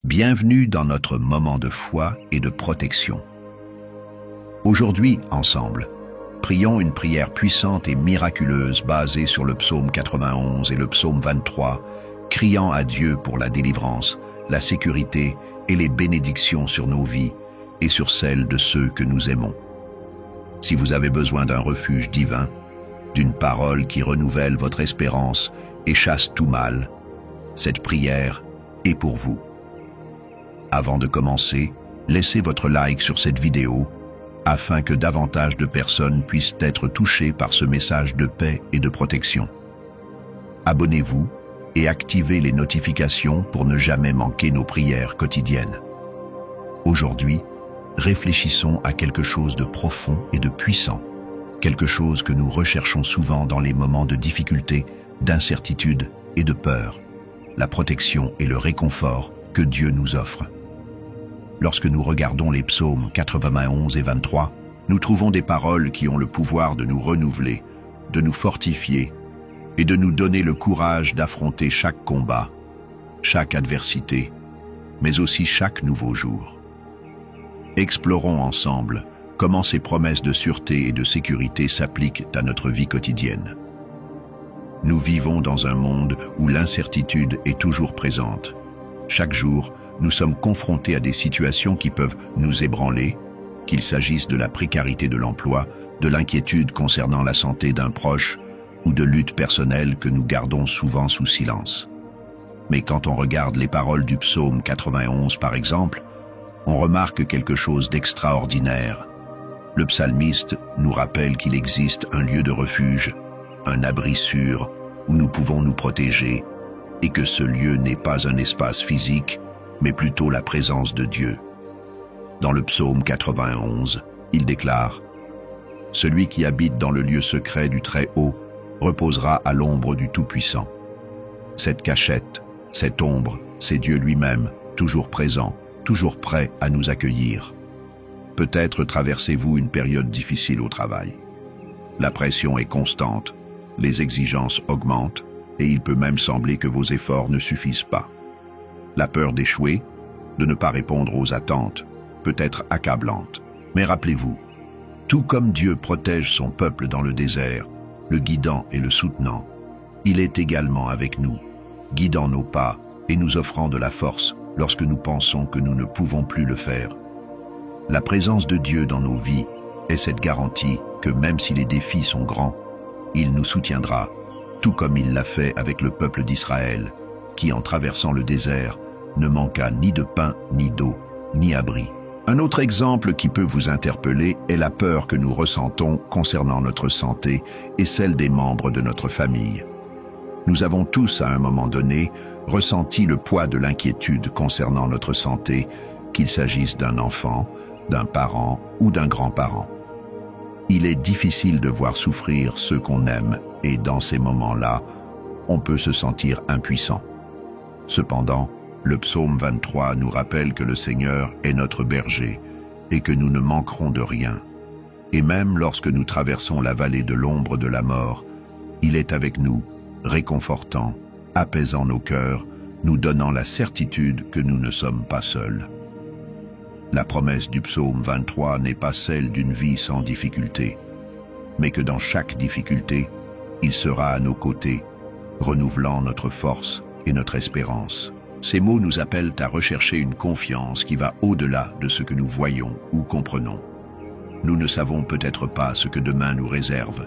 Bienvenue dans notre moment de foi et de protection. Aujourd'hui, ensemble, prions une prière puissante et miraculeuse basée sur le psaume 91 et le psaume 23, criant à Dieu pour la délivrance, la sécurité et les bénédictions sur nos vies et sur celles de ceux que nous aimons. Si vous avez besoin d'un refuge divin, d'une parole qui renouvelle votre espérance et chasse tout mal, cette prière est pour vous. Avant de commencer, laissez votre like sur cette vidéo afin que davantage de personnes puissent être touchées par ce message de paix et de protection. Abonnez-vous et activez les notifications pour ne jamais manquer nos prières quotidiennes. Aujourd'hui, réfléchissons à quelque chose de profond et de puissant, quelque chose que nous recherchons souvent dans les moments de difficulté, d'incertitude et de peur, la protection et le réconfort que Dieu nous offre. Lorsque nous regardons les psaumes 91 et 23, nous trouvons des paroles qui ont le pouvoir de nous renouveler, de nous fortifier et de nous donner le courage d'affronter chaque combat, chaque adversité, mais aussi chaque nouveau jour. Explorons ensemble comment ces promesses de sûreté et de sécurité s'appliquent à notre vie quotidienne. Nous vivons dans un monde où l'incertitude est toujours présente. Chaque jour, nous sommes confrontés à des situations qui peuvent nous ébranler, qu'il s'agisse de la précarité de l'emploi, de l'inquiétude concernant la santé d'un proche ou de luttes personnelles que nous gardons souvent sous silence. Mais quand on regarde les paroles du psaume 91 par exemple, on remarque quelque chose d'extraordinaire. Le psalmiste nous rappelle qu'il existe un lieu de refuge, un abri sûr où nous pouvons nous protéger, et que ce lieu n'est pas un espace physique, mais plutôt la présence de Dieu. Dans le psaume 91, il déclare « Celui qui habite dans le lieu secret du Très-Haut reposera à l'ombre du Tout-Puissant. » Cette cachette, cette ombre, c'est Dieu lui-même, toujours présent, toujours prêt à nous accueillir. Peut-être traversez-vous une période difficile au travail. La pression est constante, les exigences augmentent, et il peut même sembler que vos efforts ne suffisent pas. La peur d'échouer, de ne pas répondre aux attentes, peut être accablante. Mais rappelez-vous, tout comme Dieu protège son peuple dans le désert, le guidant et le soutenant, il est également avec nous, guidant nos pas et nous offrant de la force lorsque nous pensons que nous ne pouvons plus le faire. La présence de Dieu dans nos vies est cette garantie que même si les défis sont grands, il nous soutiendra, tout comme il l'a fait avec le peuple d'Israël, qui, en traversant le désert, ne manqua ni de pain, ni d'eau, ni abri. Un autre exemple qui peut vous interpeller est la peur que nous ressentons concernant notre santé et celle des membres de notre famille. Nous avons tous, à un moment donné, ressenti le poids de l'inquiétude concernant notre santé, qu'il s'agisse d'un enfant, d'un parent ou d'un grand-parent. Il est difficile de voir souffrir ceux qu'on aime, et dans ces moments-là, on peut se sentir impuissant. Cependant, le psaume 23 nous rappelle que le Seigneur est notre berger et que nous ne manquerons de rien. Et même lorsque nous traversons la vallée de l'ombre de la mort, il est avec nous, réconfortant, apaisant nos cœurs, nous donnant la certitude que nous ne sommes pas seuls. La promesse du psaume 23 n'est pas celle d'une vie sans difficulté, mais que dans chaque difficulté, il sera à nos côtés, renouvelant notre force et notre espérance. Ces mots nous appellent à rechercher une confiance qui va au-delà de ce que nous voyons ou comprenons. Nous ne savons peut-être pas ce que demain nous réserve,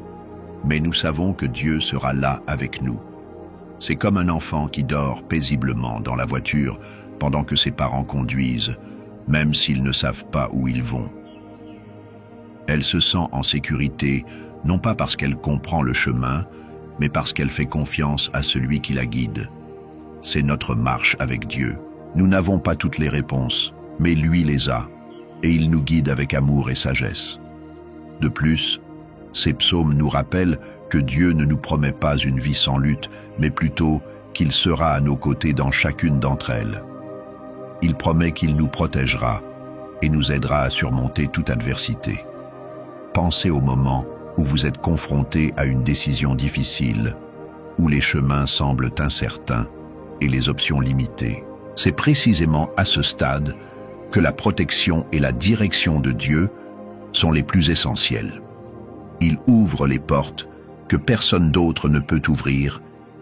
mais nous savons que Dieu sera là avec nous. C'est comme un enfant qui dort paisiblement dans la voiture pendant que ses parents conduisent, même s'ils ne savent pas où ils vont. Elle se sent en sécurité, non pas parce qu'elle comprend le chemin, mais parce qu'elle fait confiance à celui qui la guide. C'est notre marche avec Dieu. Nous n'avons pas toutes les réponses, mais lui les a, et il nous guide avec amour et sagesse. De plus, ces psaumes nous rappellent que Dieu ne nous promet pas une vie sans lutte, mais plutôt qu'il sera à nos côtés dans chacune d'entre elles. Il promet qu'il nous protégera et nous aidera à surmonter toute adversité. Pensez au moment où vous êtes confronté à une décision difficile, où les chemins semblent incertains et les options limitées. C'est précisément à ce stade que la protection et la direction de Dieu sont les plus essentielles. Il ouvre les portes que personne d'autre ne peut ouvrir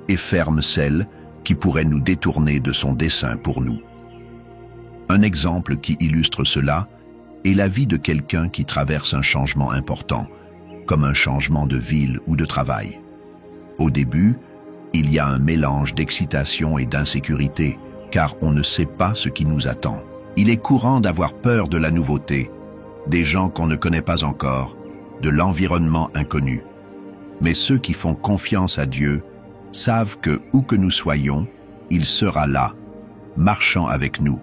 et ferme celles qui pourraient nous détourner de son dessein pour nous. Un exemple qui illustre cela est la vie de quelqu'un qui traverse un changement important, comme un changement de ville ou de travail. Au début, il y a un mélange d'excitation et d'insécurité, car on ne sait pas ce qui nous attend. Il est courant d'avoir peur de la nouveauté, des gens qu'on ne connaît pas encore, de l'environnement inconnu. Mais ceux qui font confiance à Dieu savent que, où que nous soyons, il sera là, marchant avec nous.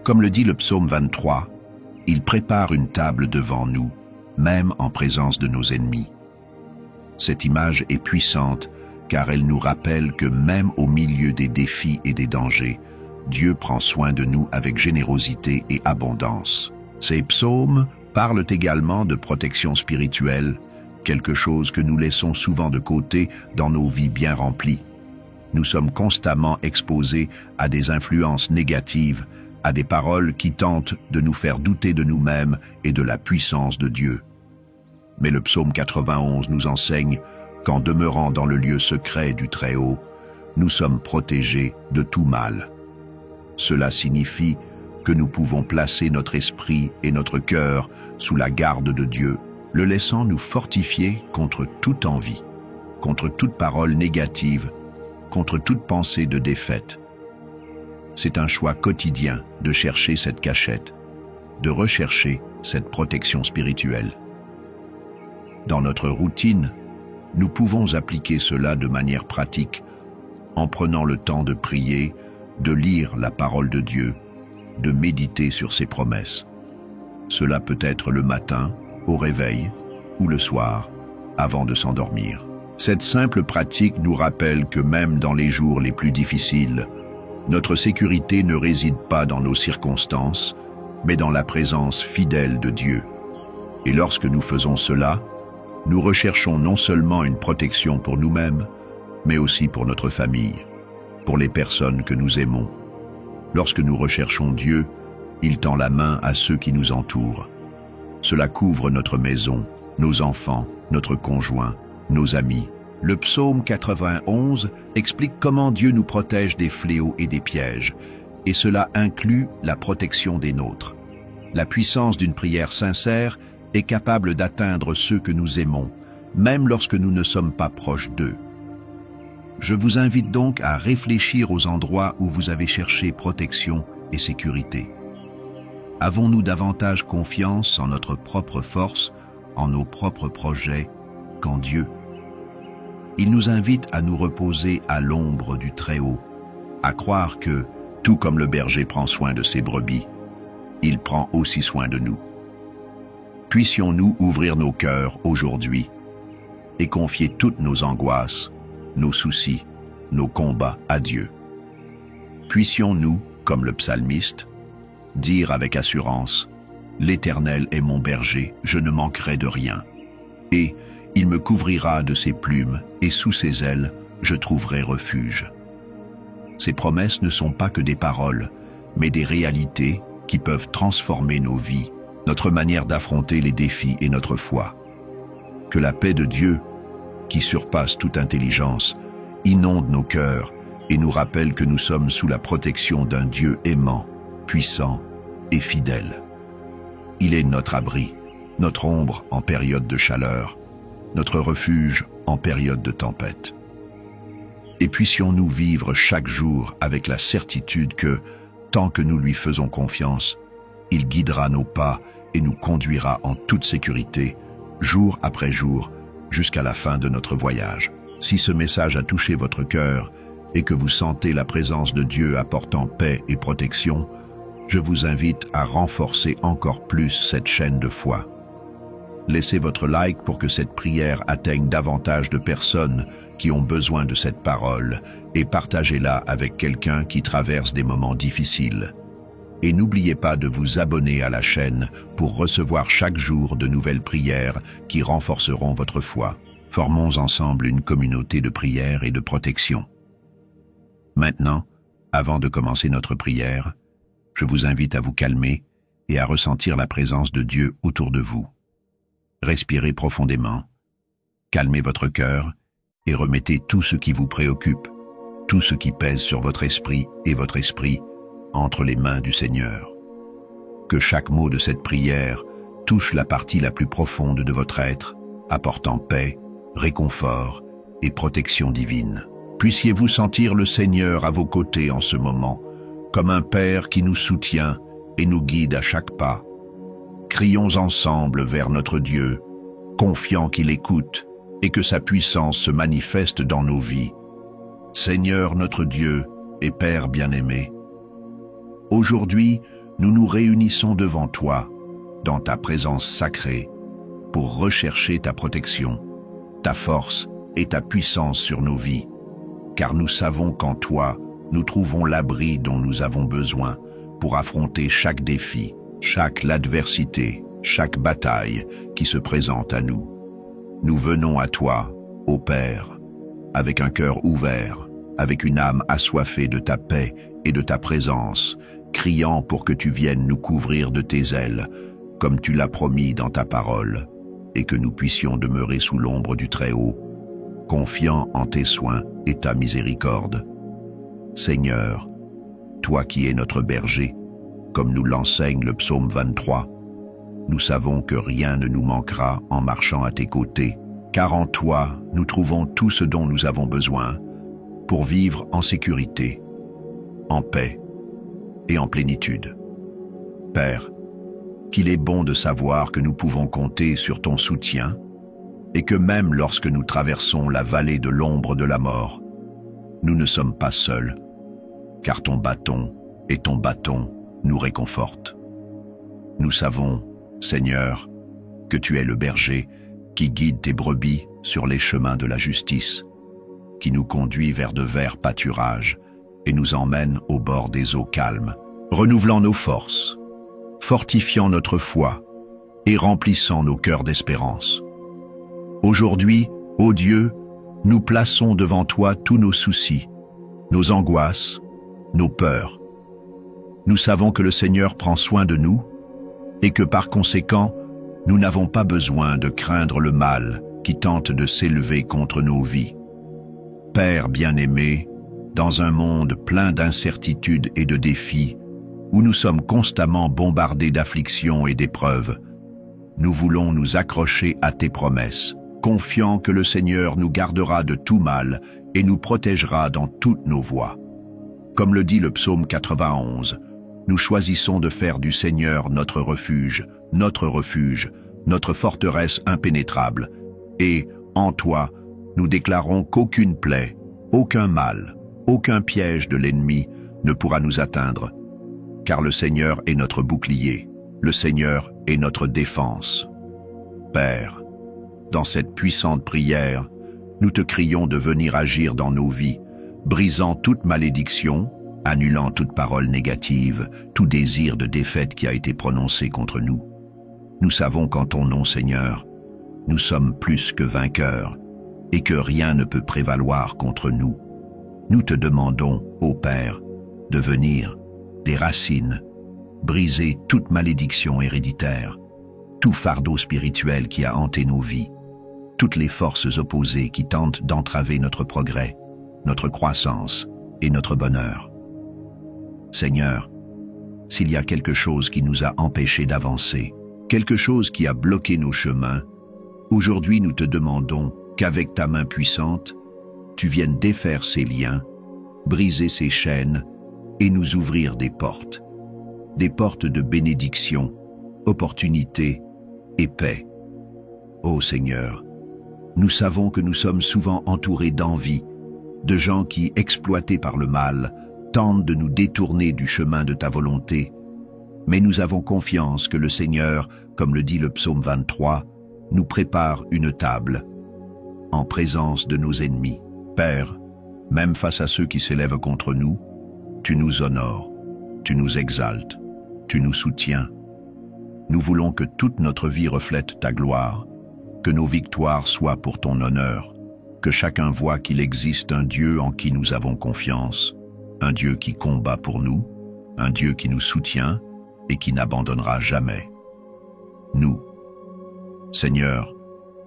Comme le dit le psaume 23, il prépare une table devant nous, même en présence de nos ennemis. Cette image est puissante, car elle nous rappelle que même au milieu des défis et des dangers, Dieu prend soin de nous avec générosité et abondance. Ces psaumes parlent également de protection spirituelle, quelque chose que nous laissons souvent de côté dans nos vies bien remplies. Nous sommes constamment exposés à des influences négatives, à des paroles qui tentent de nous faire douter de nous-mêmes et de la puissance de Dieu. Mais le psaume 91 nous enseigne qu'en demeurant dans le lieu secret du Très-Haut, nous sommes protégés de tout mal. Cela signifie que nous pouvons placer notre esprit et notre cœur sous la garde de Dieu, le laissant nous fortifier contre toute envie, contre toute parole négative, contre toute pensée de défaite. C'est un choix quotidien de chercher cette cachette, de rechercher cette protection spirituelle. Dans notre routine, nous pouvons appliquer cela de manière pratique en prenant le temps de prier, de lire la parole de Dieu, de méditer sur ses promesses. Cela peut être le matin, au réveil, ou le soir, avant de s'endormir. Cette simple pratique nous rappelle que même dans les jours les plus difficiles, notre sécurité ne réside pas dans nos circonstances, mais dans la présence fidèle de Dieu. Et lorsque nous faisons cela, nous recherchons non seulement une protection pour nous-mêmes, mais aussi pour notre famille, pour les personnes que nous aimons. Lorsque nous recherchons Dieu, il tend la main à ceux qui nous entourent. Cela couvre notre maison, nos enfants, notre conjoint, nos amis. Le psaume 91 explique comment Dieu nous protège des fléaux et des pièges, et cela inclut la protection des nôtres. La puissance d'une prière sincère est capable d'atteindre ceux que nous aimons, même lorsque nous ne sommes pas proches d'eux. Je vous invite donc à réfléchir aux endroits où vous avez cherché protection et sécurité. Avons-nous davantage confiance en notre propre force, en nos propres projets, qu'en Dieu? Il nous invite à nous reposer à l'ombre du Très-Haut, à croire que, tout comme le berger prend soin de ses brebis, il prend aussi soin de nous. Puissions-nous ouvrir nos cœurs aujourd'hui et confier toutes nos angoisses, nos soucis, nos combats à Dieu. Puissions-nous, comme le psalmiste, dire avec assurance « L'Éternel est mon berger, je ne manquerai de rien. Et il me couvrira de ses plumes, et sous ses ailes, je trouverai refuge. » Ces promesses ne sont pas que des paroles, mais des réalités qui peuvent transformer nos vies, notre manière d'affronter les défis et notre foi. Que la paix de Dieu, qui surpasse toute intelligence, inonde nos cœurs et nous rappelle que nous sommes sous la protection d'un Dieu aimant, puissant et fidèle. Il est notre abri, notre ombre en période de chaleur, notre refuge en période de tempête. Et puissions-nous vivre chaque jour avec la certitude que, tant que nous lui faisons confiance, il guidera nos pas et nous conduira en toute sécurité, jour après jour, jusqu'à la fin de notre voyage. Si ce message a touché votre cœur et que vous sentez la présence de Dieu apportant paix et protection, je vous invite à renforcer encore plus cette chaîne de foi. Laissez votre like pour que cette prière atteigne davantage de personnes qui ont besoin de cette parole et partagez-la avec quelqu'un qui traverse des moments difficiles. Et n'oubliez pas de vous abonner à la chaîne pour recevoir chaque jour de nouvelles prières qui renforceront votre foi. Formons ensemble une communauté de prière et de protection. Maintenant, Avant de commencer notre prière, je vous invite à vous calmer et à ressentir la présence de Dieu autour de vous. Respirez profondément, calmez votre cœur et remettez tout ce qui vous préoccupe, tout ce qui pèse sur votre esprit et votre esprit entre les mains du Seigneur. Que chaque mot de cette prière touche la partie la plus profonde de votre être, apportant paix, réconfort et protection divine. Puissiez-vous sentir le Seigneur à vos côtés en ce moment, comme un Père qui nous soutient et nous guide à chaque pas. Crions ensemble vers notre Dieu, confiants qu'il écoute et que sa puissance se manifeste dans nos vies. Seigneur notre Dieu et Père bien-aimé, aujourd'hui, nous nous réunissons devant toi, dans ta présence sacrée, pour rechercher ta protection, ta force et ta puissance sur nos vies, car nous savons qu'en toi, nous trouvons l'abri dont nous avons besoin pour affronter chaque défi, chaque adversité, chaque bataille qui se présente à nous. Nous venons à toi, ô Père, avec un cœur ouvert, avec une âme assoiffée de ta paix et de ta présence, criant pour que tu viennes nous couvrir de tes ailes, comme tu l'as promis dans ta parole, et que nous puissions demeurer sous l'ombre du Très-Haut, confiants en tes soins et ta miséricorde. Seigneur, toi qui es notre berger, comme nous l'enseigne le psaume 23, nous savons que rien ne nous manquera en marchant à tes côtés, car en toi nous trouvons tout ce dont nous avons besoin pour vivre en sécurité, en paix et en plénitude. Père, qu'il est bon de savoir que nous pouvons compter sur ton soutien et que même lorsque nous traversons la vallée de l'ombre de la mort, nous ne sommes pas seuls, car ton bâton et ton bâton nous réconfortent. Nous savons, Seigneur, que tu es le berger qui guide tes brebis sur les chemins de la justice, qui nous conduit vers de verts pâturages et nous emmène au bord des eaux calmes, renouvelant nos forces, fortifiant notre foi et remplissant nos cœurs d'espérance. Aujourd'hui, ô Dieu, nous plaçons devant toi tous nos soucis, nos angoisses, nos peurs. Nous savons que le Seigneur prend soin de nous et que par conséquent, nous n'avons pas besoin de craindre le mal qui tente de s'élever contre nos vies. Père bien-aimé, dans un monde plein d'incertitudes et de défis, où nous sommes constamment bombardés d'afflictions et d'épreuves, nous voulons nous accrocher à tes promesses, confiants que le Seigneur nous gardera de tout mal et nous protégera dans toutes nos voies. Comme le dit le psaume 91, nous choisissons de faire du Seigneur notre refuge, notre forteresse impénétrable, et, en toi, nous déclarons qu'aucune plaie, aucun mal, aucun piège de l'ennemi ne pourra nous atteindre, car le Seigneur est notre bouclier, le Seigneur est notre défense. Père, dans cette puissante prière, nous te crions de venir agir dans nos vies, brisant toute malédiction, annulant toute parole négative, tout désir de défaite qui a été prononcé contre nous. Nous savons qu'en ton nom, Seigneur, nous sommes plus que vainqueurs et que rien ne peut prévaloir contre nous. Nous te demandons, ô Père, de venir, des racines, briser toute malédiction héréditaire, tout fardeau spirituel qui a hanté nos vies, toutes les forces opposées qui tentent d'entraver notre progrès, notre croissance et notre bonheur. Seigneur, s'il y a quelque chose qui nous a empêchés d'avancer, quelque chose qui a bloqué nos chemins, aujourd'hui nous te demandons qu'avec ta main puissante, tu viennes défaire ces liens, briser ces chaînes et nous ouvrir des portes de bénédiction, opportunité et paix. Ô Seigneur, nous savons que nous sommes souvent entourés d'envie, de gens qui, exploités par le mal, tentent de nous détourner du chemin de ta volonté, mais nous avons confiance que le Seigneur, comme le dit le psaume 23, nous prépare une table, en présence de nos ennemis. Père, même face à ceux qui s'élèvent contre nous, tu nous honores, tu nous exaltes, tu nous soutiens. Nous voulons que toute notre vie reflète ta gloire, que nos victoires soient pour ton honneur, que chacun voie qu'il existe un Dieu en qui nous avons confiance, un Dieu qui combat pour nous, un Dieu qui nous soutient et qui n'abandonnera jamais. Nous, Seigneur,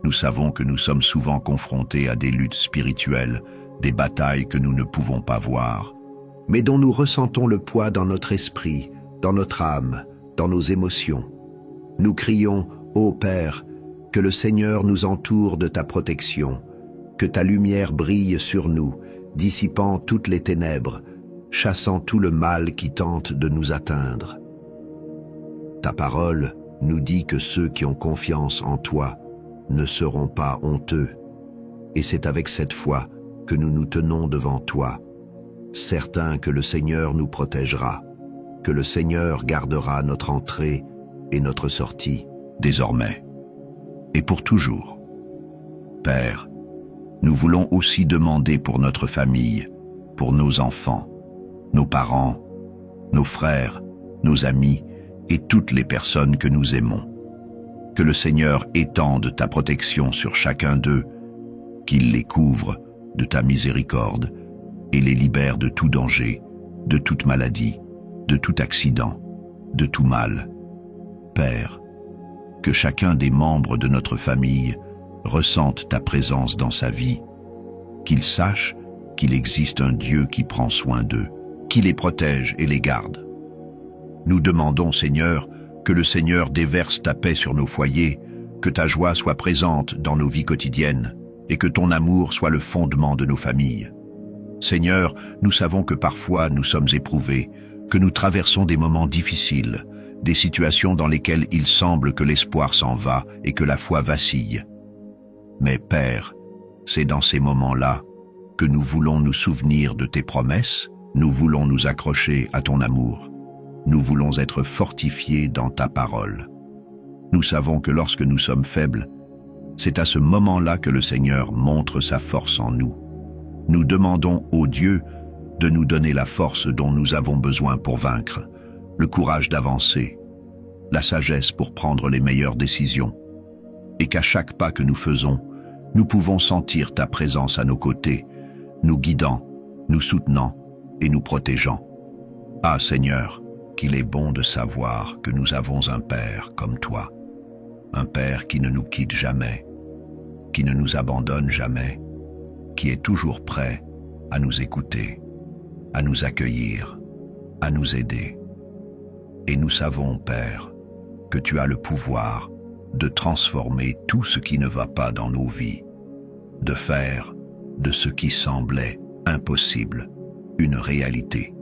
nous savons que nous sommes souvent confrontés à des luttes spirituelles, des batailles que nous ne pouvons pas voir, mais dont nous ressentons le poids dans notre esprit, dans notre âme, dans nos émotions. Nous crions, ô Père, que le Seigneur nous entoure de ta protection, que ta lumière brille sur nous, dissipant toutes les ténèbres, chassant tout le mal qui tente de nous atteindre. Ta parole nous dit que ceux qui ont confiance en toi ne seront pas honteux, et c'est avec cette foi que nous nous tenons devant toi, certains que le Seigneur nous protégera, que le Seigneur gardera notre entrée et notre sortie, désormais et pour toujours. Père, nous voulons aussi demander pour notre famille, pour nos enfants, nos parents, nos frères, nos amis et toutes les personnes que nous aimons. Que le Seigneur étende ta protection sur chacun d'eux, qu'il les couvre de ta miséricorde et les libère de tout danger, de toute maladie, de tout accident, de tout mal. Père, que chacun des membres de notre famille ressente ta présence dans sa vie, qu'il sache qu'il existe un Dieu qui prend soin d'eux, qui les protège et les garde. Nous demandons, Seigneur, que le Seigneur déverse ta paix sur nos foyers, que ta joie soit présente dans nos vies quotidiennes et que ton amour soit le fondement de nos familles. Seigneur, nous savons que parfois nous sommes éprouvés, que nous traversons des moments difficiles, des situations dans lesquelles il semble que l'espoir s'en va et que la foi vacille. Mais Père, c'est dans ces moments-là que nous voulons nous souvenir de tes promesses, nous voulons nous accrocher à ton amour, nous voulons être fortifiés dans ta parole. Nous savons que lorsque nous sommes faibles, c'est à ce moment-là que le Seigneur montre sa force en nous. Nous demandons au Dieu de nous donner la force dont nous avons besoin pour vaincre, le courage d'avancer, la sagesse pour prendre les meilleures décisions, et qu'à chaque pas que nous faisons, nous pouvons sentir ta présence à nos côtés, nous guidant, nous soutenant et nous protégeant. Ah Seigneur, qu'il est bon de savoir que nous avons un Père comme toi, un Père qui ne nous quitte jamais, qui ne nous abandonne jamais, qui est toujours prêt à nous écouter, à nous accueillir, à nous aider. Et nous savons, Père, que tu as le pouvoir de transformer tout ce qui ne va pas dans nos vies, de faire de ce qui semblait impossible une réalité.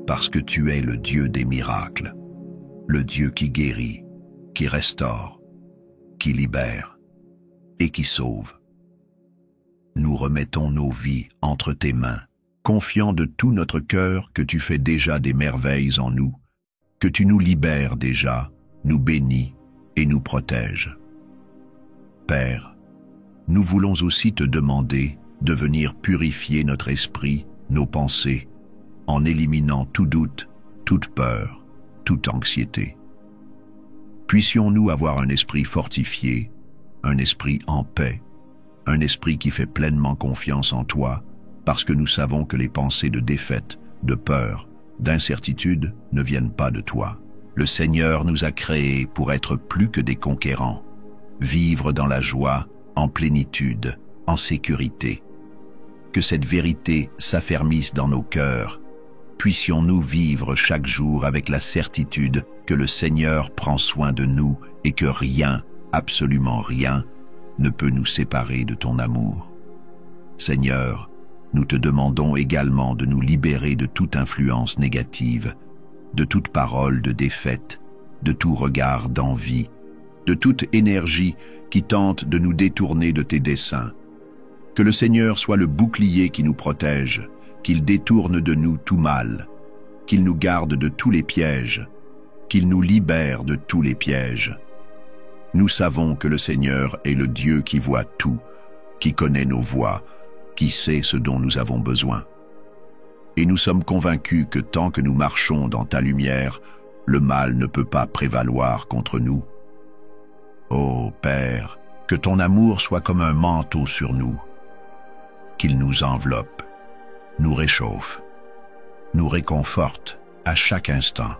Parce que tu es le Dieu des miracles, le Dieu qui guérit, qui restaure, qui libère et qui sauve. Nous remettons nos vies entre tes mains, confiants de tout notre cœur que tu fais déjà des merveilles en nous, que tu nous libères déjà, nous bénis et nous protèges. Père, nous voulons aussi te demander de venir purifier notre esprit, nos pensées, en éliminant tout doute, toute peur, toute anxiété. Puissions-nous avoir un esprit fortifié, un esprit en paix, un esprit qui fait pleinement confiance en toi, parce que nous savons que les pensées de défaite, de peur, d'incertitude ne viennent pas de toi. Le Seigneur nous a créés pour être plus que des conquérants, vivre dans la joie, en plénitude, en sécurité. Que cette vérité s'affermisse dans nos cœurs. Puissions-nous vivre chaque jour avec la certitude que le Seigneur prend soin de nous et que rien, absolument rien, ne peut nous séparer de ton amour. Seigneur, nous te demandons également de nous libérer de toute influence négative, de toute parole de défaite, de tout regard d'envie, de toute énergie qui tente de nous détourner de tes desseins. Que le Seigneur soit le bouclier qui nous protège, qu'il détourne de nous tout mal, qu'il nous garde de tous les pièges, qu'il nous libère de tous les pièges. Nous savons que le Seigneur est le Dieu qui voit tout, qui connaît nos voies, qui sait ce dont nous avons besoin. Et nous sommes convaincus que tant que nous marchons dans ta lumière, le mal ne peut pas prévaloir contre nous. Ô Père, que ton amour soit comme un manteau sur nous, qu'il nous enveloppe, nous réchauffe nous réconforte à chaque instant.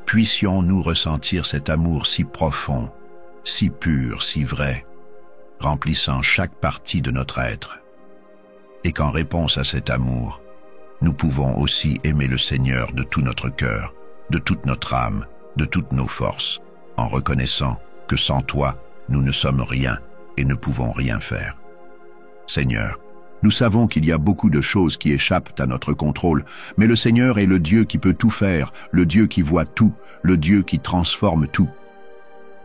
Puissions-nous ressentir cet amour si profond, si pur, si vrai, remplissant chaque partie de notre être. Et qu'en réponse à cet amour, nous pouvons aussi aimer le Seigneur de tout notre cœur, de toute notre âme, de toutes nos forces, en reconnaissant que sans toi, nous ne sommes rien et ne pouvons rien faire. Seigneur, nous savons qu'il y a beaucoup de choses qui échappent à notre contrôle, mais le Seigneur est le Dieu qui peut tout faire, le Dieu qui voit tout, le Dieu qui transforme tout.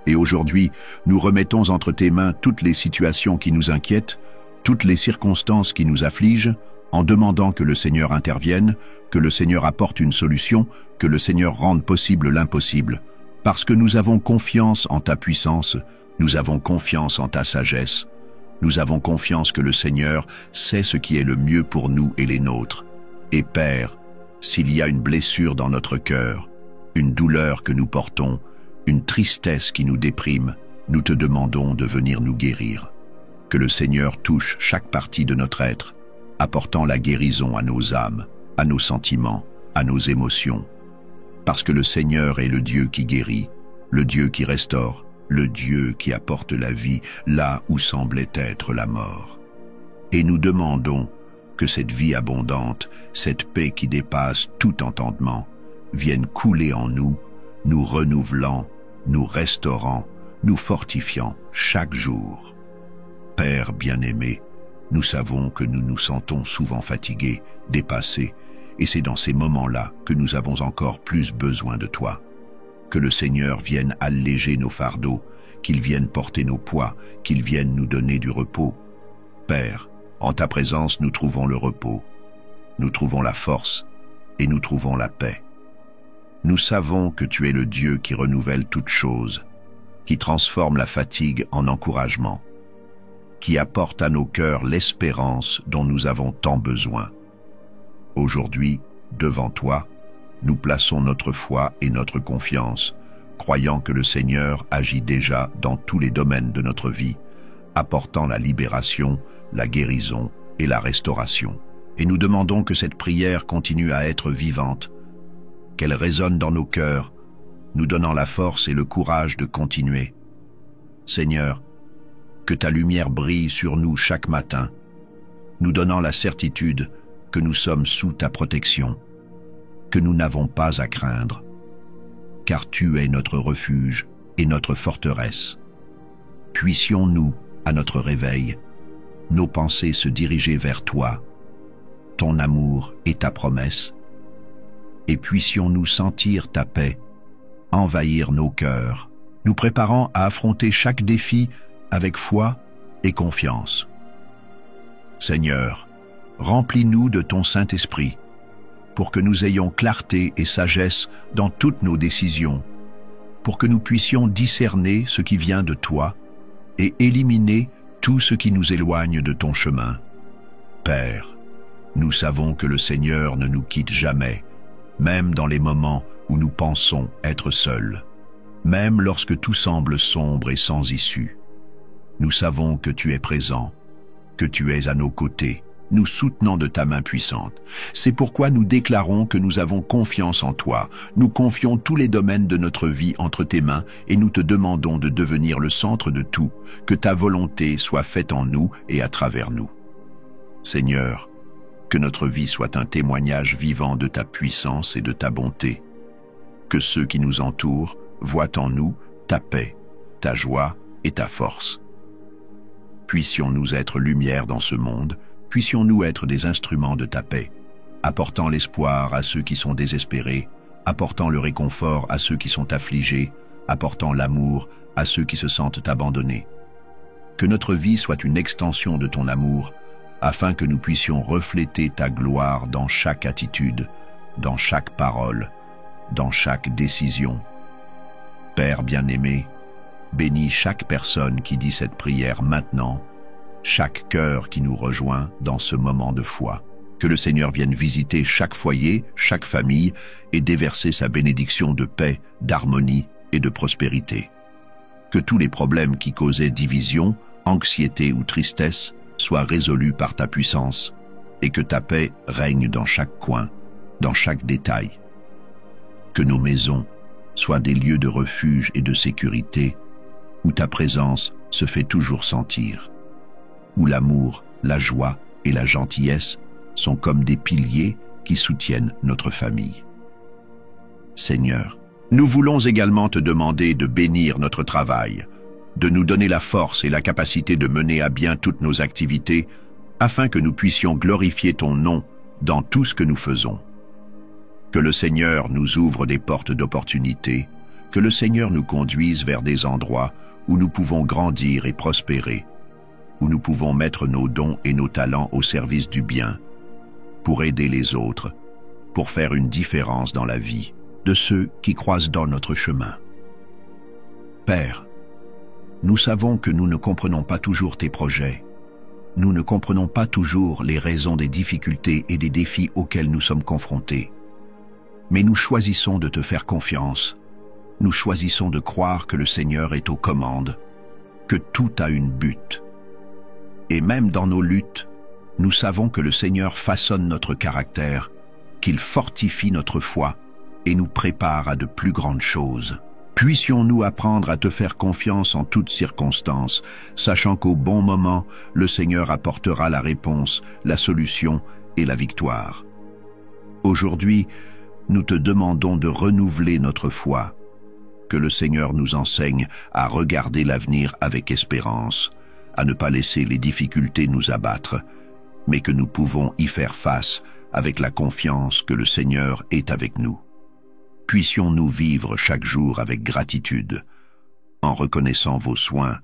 Et aujourd'hui, nous remettons entre tes mains toutes les situations qui nous inquiètent, toutes les circonstances qui nous affligent, en demandant que le Seigneur intervienne, que le Seigneur apporte une solution, que le Seigneur rende possible l'impossible. Parce que nous avons confiance en ta puissance, nous avons confiance en ta sagesse, nous avons confiance que le Seigneur sait ce qui est le mieux pour nous et les nôtres. Et Père, s'il y a une blessure dans notre cœur, une douleur que nous portons, une tristesse qui nous déprime, nous te demandons de venir nous guérir. Que le Seigneur touche chaque partie de notre être, apportant la guérison à nos âmes, à nos sentiments, à nos émotions. Parce que le Seigneur est le Dieu qui guérit, le Dieu qui restaure, le Dieu qui apporte la vie là où semblait être la mort. Et nous demandons que cette vie abondante, cette paix qui dépasse tout entendement, vienne couler en nous, nous renouvelant, nous restaurant, nous fortifiant chaque jour. Père bien-aimé, nous savons que nous nous sentons souvent fatigués, dépassés, et c'est dans ces moments-là que nous avons encore plus besoin de toi. Que le Seigneur vienne alléger nos fardeaux, qu'il vienne porter nos poids, qu'il vienne nous donner du repos. Père, en ta présence nous trouvons le repos, nous trouvons la force et nous trouvons la paix. Nous savons que tu es le Dieu qui renouvelle toutes choses, qui transforme la fatigue en encouragement, qui apporte à nos cœurs l'espérance dont nous avons tant besoin. Aujourd'hui, devant toi, nous plaçons notre foi et notre confiance, croyant que le Seigneur agit déjà dans tous les domaines de notre vie, apportant la libération, la guérison et la restauration. Et nous demandons que cette prière continue à être vivante, qu'elle résonne dans nos cœurs, nous donnant la force et le courage de continuer. Seigneur, que ta lumière brille sur nous chaque matin, nous donnant la certitude que nous sommes sous ta protection, que nous n'avons pas à craindre, car tu es notre refuge et notre forteresse. Puissions-nous, à notre réveil, nos pensées se diriger vers toi, ton amour et ta promesse, et puissions-nous sentir ta paix envahir nos cœurs, nous préparant à affronter chaque défi avec foi et confiance. Seigneur, remplis-nous de ton Saint-Esprit, pour que nous ayons clarté et sagesse dans toutes nos décisions, pour que nous puissions discerner ce qui vient de toi et éliminer tout ce qui nous éloigne de ton chemin. Père, nous savons que le Seigneur ne nous quitte jamais, même dans les moments où nous pensons être seuls, même lorsque tout semble sombre et sans issue. Nous savons que tu es présent, que tu es à nos côtés, nous soutenant de ta main puissante. C'est pourquoi nous déclarons que nous avons confiance en toi. Nous confions tous les domaines de notre vie entre tes mains et nous te demandons de devenir le centre de tout, que ta volonté soit faite en nous et à travers nous. Seigneur, que notre vie soit un témoignage vivant de ta puissance et de ta bonté. Que ceux qui nous entourent voient en nous ta paix, ta joie et ta force. Puissions-nous être lumière dans ce monde, puissions-nous être des instruments de ta paix, apportant l'espoir à ceux qui sont désespérés, apportant le réconfort à ceux qui sont affligés, apportant l'amour à ceux qui se sentent abandonnés. Que notre vie soit une extension de ton amour, afin que nous puissions refléter ta gloire dans chaque attitude, dans chaque parole, dans chaque décision. Père bien-aimé, bénis chaque personne qui dit cette prière maintenant, chaque cœur qui nous rejoint dans ce moment de foi. Que le Seigneur vienne visiter chaque foyer, chaque famille et déverser sa bénédiction de paix, d'harmonie et de prospérité. Que tous les problèmes qui causaient division, anxiété ou tristesse soient résolus par ta puissance et que ta paix règne dans chaque coin, dans chaque détail. Que nos maisons soient des lieux de refuge et de sécurité, où ta présence se fait toujours sentir, où l'amour, la joie et la gentillesse sont comme des piliers qui soutiennent notre famille. Seigneur, nous voulons également te demander de bénir notre travail, de nous donner la force et la capacité de mener à bien toutes nos activités, afin que nous puissions glorifier ton nom dans tout ce que nous faisons. Que le Seigneur nous ouvre des portes d'opportunité, que le Seigneur nous conduise vers des endroits où nous pouvons grandir et prospérer, où nous pouvons mettre nos dons et nos talents au service du bien, pour aider les autres, pour faire une différence dans la vie de ceux qui croisent dans notre chemin. Père, nous savons que nous ne comprenons pas toujours tes projets. Nous ne comprenons pas toujours les raisons des difficultés et des défis auxquels nous sommes confrontés. Mais nous choisissons de te faire confiance. Nous choisissons de croire que le Seigneur est aux commandes, que tout a une but. Et même dans nos luttes, nous savons que le Seigneur façonne notre caractère, qu'il fortifie notre foi et nous prépare à de plus grandes choses. Puissions-nous apprendre à te faire confiance en toutes circonstances, sachant qu'au bon moment, le Seigneur apportera la réponse, la solution et la victoire. Aujourd'hui, nous te demandons de renouveler notre foi, que le Seigneur nous enseigne à regarder l'avenir avec espérance, à ne pas laisser les difficultés nous abattre, mais que nous pouvons y faire face avec la confiance que le Seigneur est avec nous. Puissions-nous vivre chaque jour avec gratitude, en reconnaissant vos soins